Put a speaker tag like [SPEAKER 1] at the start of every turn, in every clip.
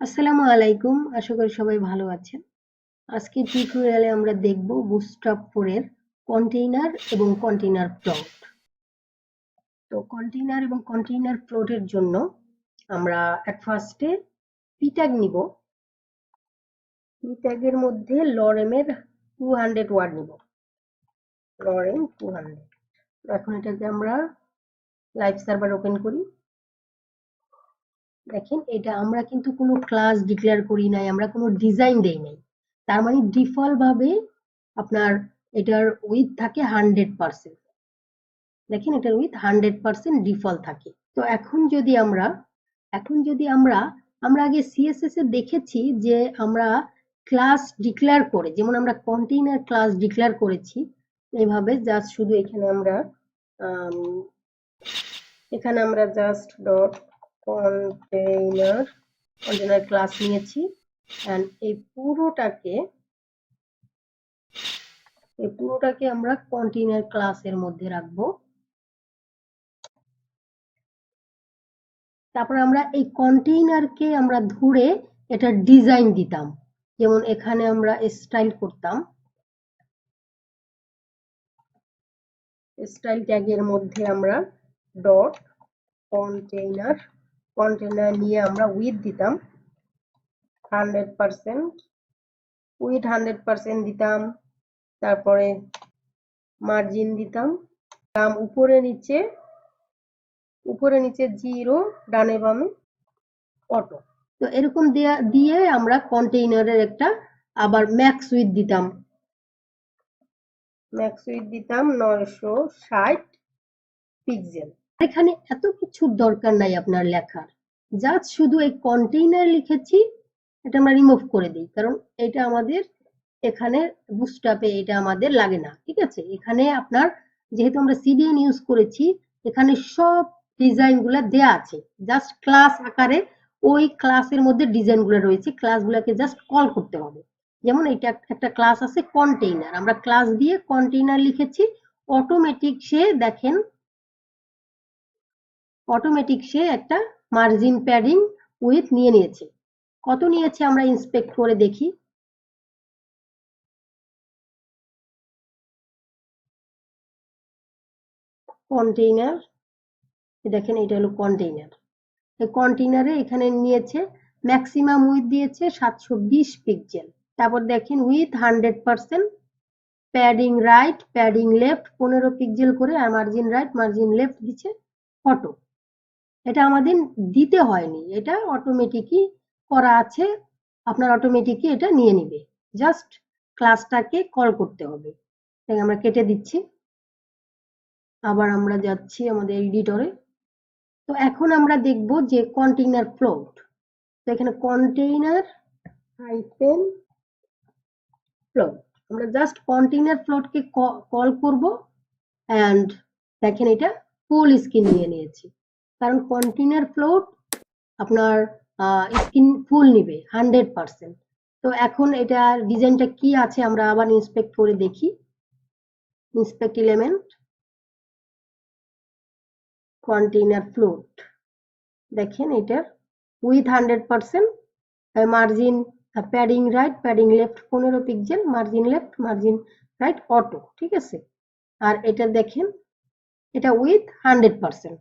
[SPEAKER 1] আসসালামু আলাইকুম, আশা করি সবাই ভালো আছেন। আজকে টিউটোরিয়ালে আমরা দেখব বুটস্ট্র্যাপ 4 এর কন্টেইনার এবং কন্টেইনার প্লট। তো কন্টেইনার এবং কন্টেইনার প্লটের জন্য আমরা এট ফার্স্টে পি ট্যাগ নিব। পি ট্যাগের মধ্যে লরেমের 200 ওয়ার্ড নিব। লরেম 200। এখন এটাকে আমরা লাইভ সার্ভার ওপেন করি। দেখেন, এটা আমরা কিন্তু কোনো ক্লাস ডিক্লেয়ার করি নাই, আমরা কোনো ডিজাইন দেই নাই। তার মানে ডিফল্ট ভাবে আপনার এটার উইথ থাকে 100%। দেখেন, এটার উইথ 100% ডিফল্ট থাকে। তো এখন যদি আমরা আগে সিএসএস এ দেখেছি যে আমরা ক্লাস ডিক্লেয়ার করে, যেমন আমরা কন্টেইনার ক্লাস ডিক্লেয়ার করেছি এইভাবে, জাস্ট শুধু এখানে আমরা জাস্ট ডট কন্টেইনার ক্লাস নিয়েছি এন্ড এই পুরোটাকে আমরা কন্টেইনার ক্লাসের মধ্যে রাখবো। তারপর আমরা এই কন্টেইনারকে আমরা ধরে এটা ডিজাইন দিতাম, যেমন এখানে আমরা স্টাইল করতাম। স্টাইল ট্যাগের মধ্যে আমরা ডট কন্টেইনার নিয়ে আমরা উইথ দিতাম 100%, উইথ 100% দিতাম। তারপরে মার্জিন দিতাম, উপরে নিচে 0, ডানে বামে অটো। তো এরকম দিয়ে আমরা কন্টেইনারের একটা আবার ম্যাক্স উইথ দিতাম 960 পিক্সেল। এখানে এত কিছুর দরকার নাই আপনার লেখার, জাস্ট শুধু এই কন্টেইনার লিখেছি, এটা আমরা রিমুভ করে দিই, কারণ এটা আমাদের এখানে বুটস্ট্র্যাপে এটা আমাদের লাগে না। ঠিক আছে, এখানে আপনার যেহেতু আমরা সিডিএন ইউজ করেছি, এখানে সব ডিজাইনগুলো দেয়া আছে, জাস্ট ক্লাস আকারে ওই ক্লাসের মধ্যে ডিজাইনগুলো রয়েছে, ক্লাসগুলোকে জাস্ট কল করতে হবে। যেমন এটা একটা ক্লাস আছে কন্টেইনার, আমরা ক্লাস দিয়ে কন্টেইনার লিখেছি, অটোমেটিক সে একটা মার্জিন প্যাডিং উইথ নিয়ে নিয়েছে। কত নিয়েছে আমরা ইন্সপেক্ট করে দেখি। কন্টেইনার, দেখেন এটা হলো কন্টেইনার। এই কন্টেইনারে এখানে নিয়েছে ম্যাক্সিমাম উইথ দিয়েছে 720 পিক্সেল। তারপর দেখেন with 100%, padding right padding left 15 pixel করে, আর মার্জিন রাইট মার্জিন লেফট দিচ্ছে অটো। এটা আমাদের দিতে হয়নি, এটা অটোমেটিকই করা আছে, আপনার অটোমেটিকই এটা নিয়ে নিবে, জাস্ট ক্লাসটাকে কল করতে হবে। তাই আমরা কেটে দিচ্ছি। আবার আমরা যাচ্ছি আমাদের এডিটরে। তো এখন আমরা দেখব যে কন্টেইনার ফ্লোট। তো এখানে কন্টেইনার হাইফেন ফ্লোট, আমরা জাস্ট কন্টেইনার ফ্লোটকে কল করব এন্ড দেখেন এটা ফুল স্ক্রিন নিয়ে নিয়েছি, কারণ কন্টেইনার ফ্লোট আপনার স্ক্রিন ফুল নিবে 100%। তো এখন এটা ডিজাইনটা কি আছে আমরা আবার ইন্সপেক্ট করে দেখি। ইন্সপেক্ট এলিমেন্ট, কন্টেইনার ফ্লোট, দেখেন এটার with 100%, margin padding right padding left 15 pixel, margin left margin right auto. ঠিক আছে, আর এটা দেখেন এটা উইথ 100%।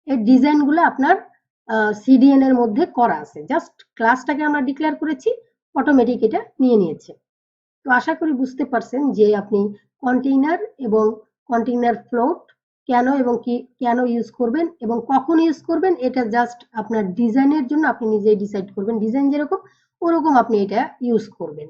[SPEAKER 1] এই ডিজাইনগুলো আপনার সিডিএন এর মধ্যে করা আছে, জাস্ট ক্লাসটাকে আমরা ডিক্লেয়ার করেছি, অটোমেটিক এটা নিয়ে নিয়েছে। তো আশা করি বুঝতে পারছেন যে আপনি কন্টেইনার এবং কন্টেইনার ফ্লোট কেন ইউজ করবেন এবং কখন ইউজ করবেন, এটা জাস্ট আপনার ডিজাইনের জন্য আপনি নিজেই ডিসাইড করবেন, ডিজাইন যেরকম ওরকম আপনি এটা ইউজ করবেন।